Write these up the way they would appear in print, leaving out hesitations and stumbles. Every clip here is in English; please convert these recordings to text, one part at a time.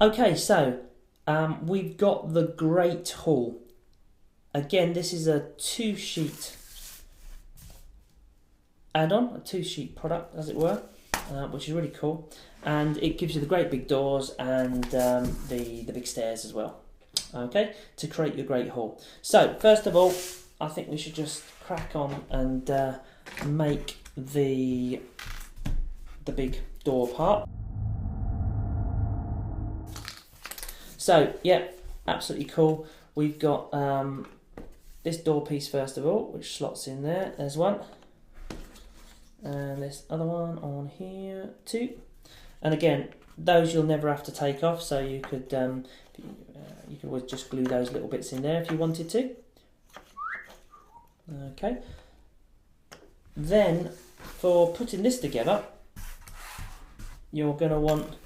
Okay, so we've got the Great Hall. Again, this is a 2-sheet add-on, a 2-sheet product, as it were, which is really cool. And it gives you the great big doors and the big stairs as well. Okay, to create your Great Hall. So first of all, I think we should just crack on and make the big door part. So yeah, absolutely cool. We've got this door piece first of all, which slots in there. There's one, and this other one on here too. And again, those you'll never have to take off, so you could always just glue those little bits in there if you wanted to. Okay. Then for putting this together, you're going to want,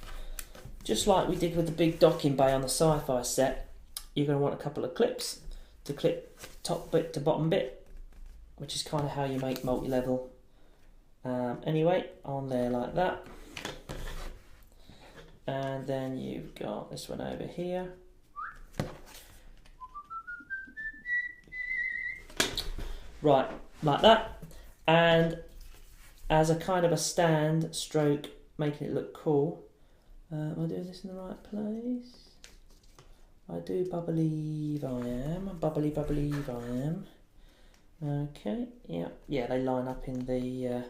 just like we did with the big docking bay on the Sci-Fi set, you're going to want a couple of clips to clip top bit to bottom bit, which is kind of how you make multi-level. Anyway, on there like that. And then you've got this one over here. Right, like that. And as a kind of a stand stroke, making it look cool. Am I doing this in the right place? I do believe I am. Believe I am. Okay, yeah, they line up in the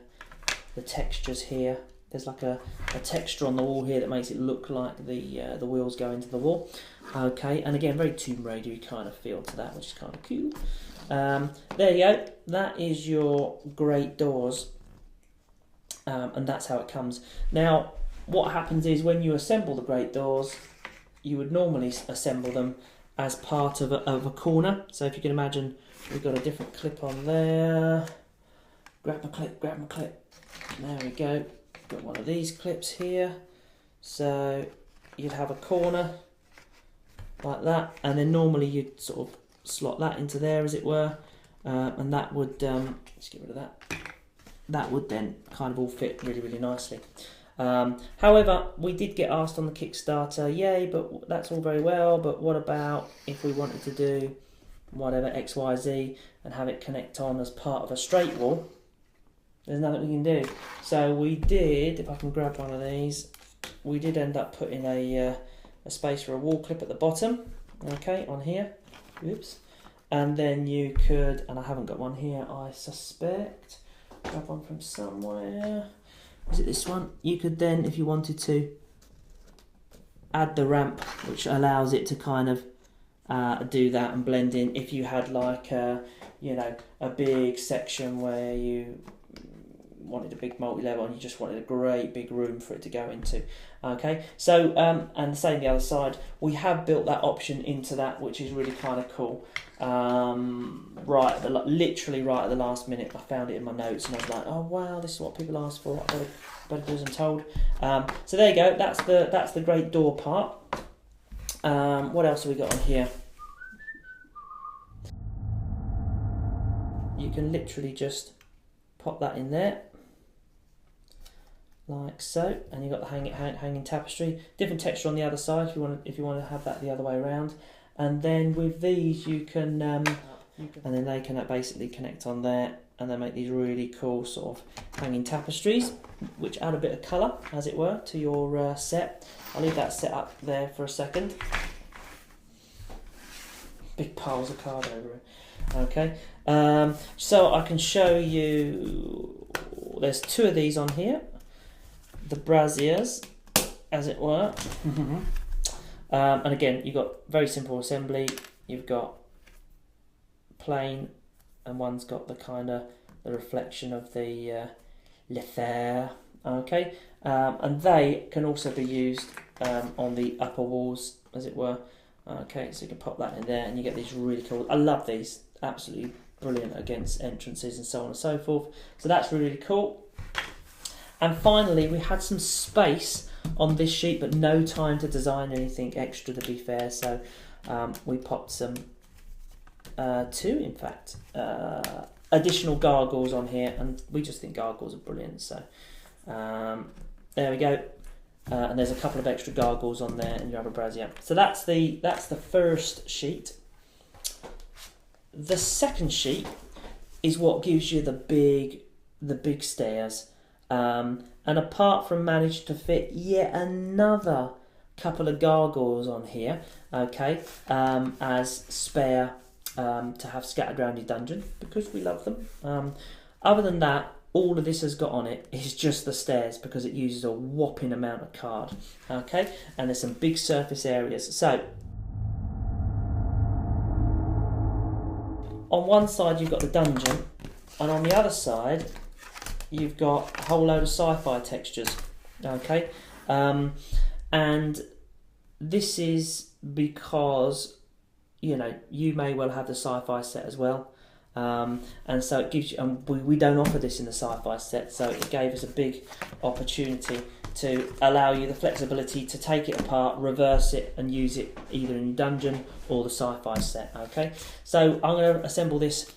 textures here. There's like a texture on the wall here that makes it look like the wheels go into the wall. Okay, and again, very Tomb Raider kind of feel to that, which is kind of cool. There you go. That is your great doors, and that's how it comes. Now, what happens is when you assemble the great doors, you would normally assemble them as part of a corner. So if you can imagine, we've got a different clip on there. Grab my clip. There we go. Got one of these clips here. So you'd have a corner like that, and then normally you'd sort of slot that into there, as it were, and that would let's get rid of that. That would then kind of all fit really, really nicely. However, we did get asked on the Kickstarter, yay, but that's all very well, but what about if we wanted to do whatever XYZ and have it connect on as part of a straight wall? There's nothing we can do. So we did, if I can grab one of these, we did end up putting a space for a wall clip at the bottom, okay, on here. Oops. And then you could, and I haven't got one here, I suspect, grab one from somewhere. Is it this one? You could then, if you wanted to, add the ramp, which allows it to kind of do that and blend in. If you had like a big section where you wanted a big multi-level and you just wanted a great big room for it to go into. Okay, so and the same the other side, we have built that option into that, which is really kind of cool. Literally right at the last minute, I found it in my notes and I was like, oh wow, this is what people ask for. I better do as I'm told. So there you go. That's the great door part. What else have we got on here? You can literally just pop that in there, like so, and you've got the hanging tapestry. Different texture on the other side if you want to have that the other way around. And then with these you can and then they can basically connect on there, and they make these really cool sort of hanging tapestries, which add a bit of colour, as it were, to your set. I'll leave that set up there for a second. Big piles of card over it. Okay, so I can show you, there's two of these on here, the braziers, as it were. And again, you've got very simple assembly. You've got plain, and one's got the kind of the reflection of the leather. Okay, and they can also be used on the upper walls, as it were. Okay, so you can pop that in there, and you get these really cool. I love these, absolutely brilliant against entrances and so on and so forth. So that's really, really cool. And finally, we had some space on this sheet, but no time to design anything extra, to be fair. So we popped some, two in fact, additional gargoyles on here, and we just think gargoyles are brilliant. So there we go. and there's a couple of extra gargoyles on there, and you have a brazier. So that's the first sheet. The second sheet is what gives you the big stairs, and apart from managing to fit yet another couple of gargoyles on here, okay, as spare to have scattered around your dungeon because we love them. Other than that, all of this has got on it is just the stairs because it uses a whopping amount of card, okay, and there's some big surface areas. So on one side you've got the dungeon, and on the other side you've got a whole load of sci-fi textures, okay, and this is because, you know, you may well have the sci-fi set as well, and so it gives you, and we don't offer this in the sci-fi set, so it gave us a big opportunity to allow you the flexibility to take it apart, reverse it, and use it either in your dungeon or the sci-fi set, okay? So I'm going to assemble this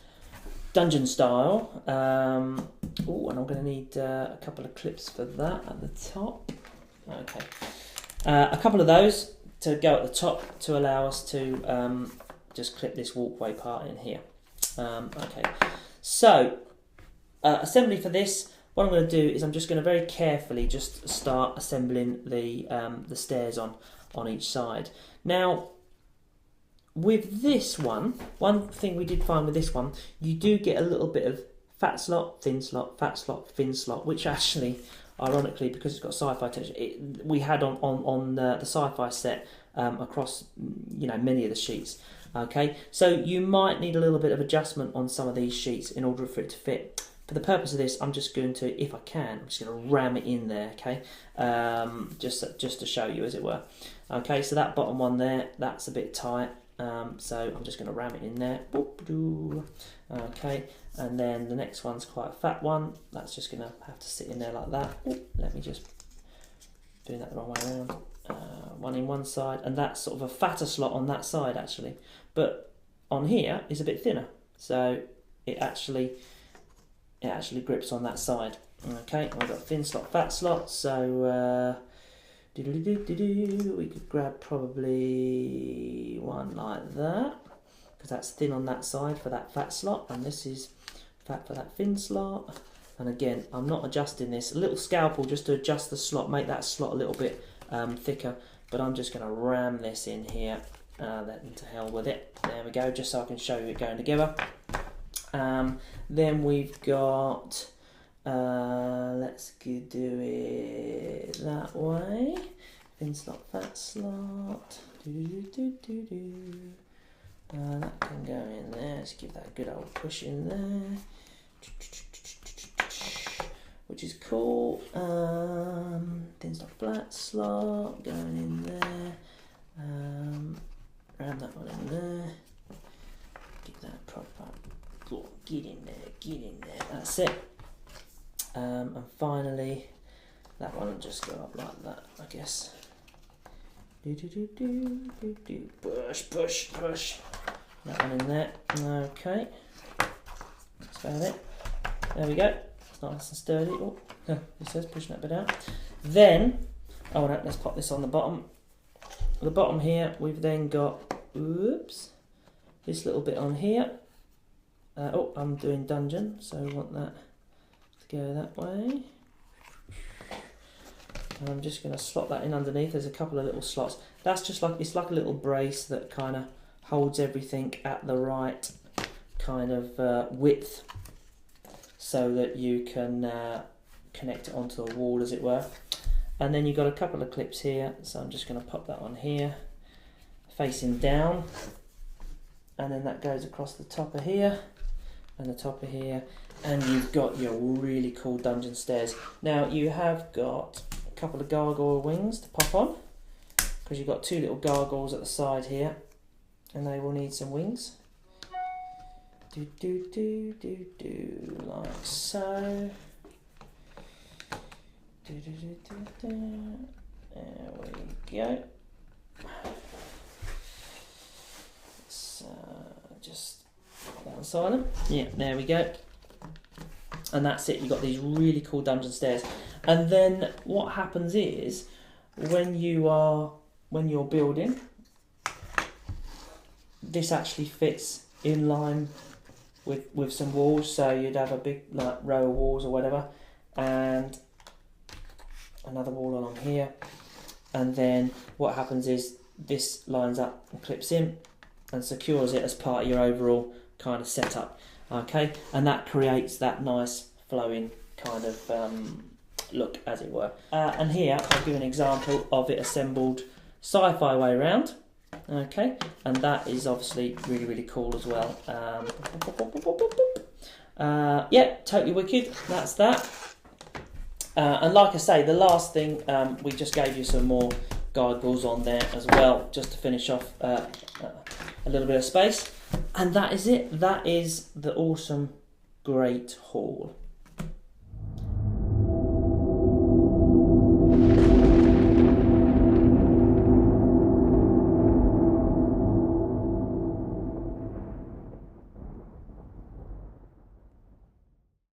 dungeon style. Oh, and I'm going to need a couple of clips for that at the top. Okay, a couple of those to go at the top to allow us to just clip this walkway part in here. Okay, so assembly for this. What I'm going to do is I'm just going to very carefully just start assembling the stairs on each side. Now, with this one thing we did find with this one, you do get a little bit of fat slot, thin slot, fat slot, thin slot, which actually, ironically, because it's got sci-fi texture, we had on the sci-fi set across, you know, many of the sheets. Okay, so you might need a little bit of adjustment on some of these sheets in order for it to fit. For the purpose of this, I'm just going to, if I can, I'm just going to ram it in there, okay? Just to show you, as it were. Okay, so that bottom one there, that's a bit tight. So I'm just going to ram it in there. Okay, and then the next one's quite a fat one. That's just going to have to sit in there like that. Let me just do that the wrong way around. One in one side, and that's sort of a fatter slot on that side actually. But on here is a bit thinner, so it actually grips on that side. Okay, I've got thin slot, fat slot, so we could grab probably one like that, because that's thin on that side for that fat slot, and this is fat for that thin slot. And again, I'm not adjusting this. A little scalpel just to adjust the slot, make that slot a little bit thicker, but I'm just going to ram this in here. Then to hell with it. There we go, just so I can show you it going together. Then we've got, let's do it that way. Thin slot, fat slot. That can go in there. Let's give that a good old push in there, which is cool. Thin slot, flat slot going in there. Ram that one in there. Get that proper. Get in there. That's it. And finally, that one will just go up like that, I guess. Push. That one in there. Okay. That's about it. There we go. It's nice and sturdy. Oh, it says pushing that bit out. Then, oh no, let's pop this on the bottom. The bottom here, we've then got, oops, this little bit on here. Oh, I'm doing dungeon, so I want that to go that way. And I'm just going to slot that in underneath. There's a couple of little slots. That's just like, it's like a little brace that kind of holds everything at the right kind of width, so that you can connect it onto the wall, as it were. And then you've got a couple of clips here, so I'm just going to pop that on here, facing down, and then that goes across the top of here and the top of here, and you've got your really cool dungeon stairs. Now you have got a couple of gargoyle wings to pop on, because you've got two little gargoyles at the side here, and they will need some wings. Like so. There we go. So just one side of them. Yeah, there we go. And that's it. You've got these really cool dungeon stairs. And then what happens is, when you're building, this actually fits in line with some walls. So you'd have a big like row of walls or whatever, and another wall along here, and then what happens is this lines up and clips in and secures it as part of your overall kind of setup. Okay, and that creates that nice flowing kind of look, as it were. And here I'll give an example of it assembled sci-fi way round. Okay, and that is obviously really, really cool as well. Yeah, totally wicked. That's that. And like I say, the last thing, we just gave you some more guide balls on there as well, just to finish off a little bit of space. And that is it. That is the awesome Great Hall.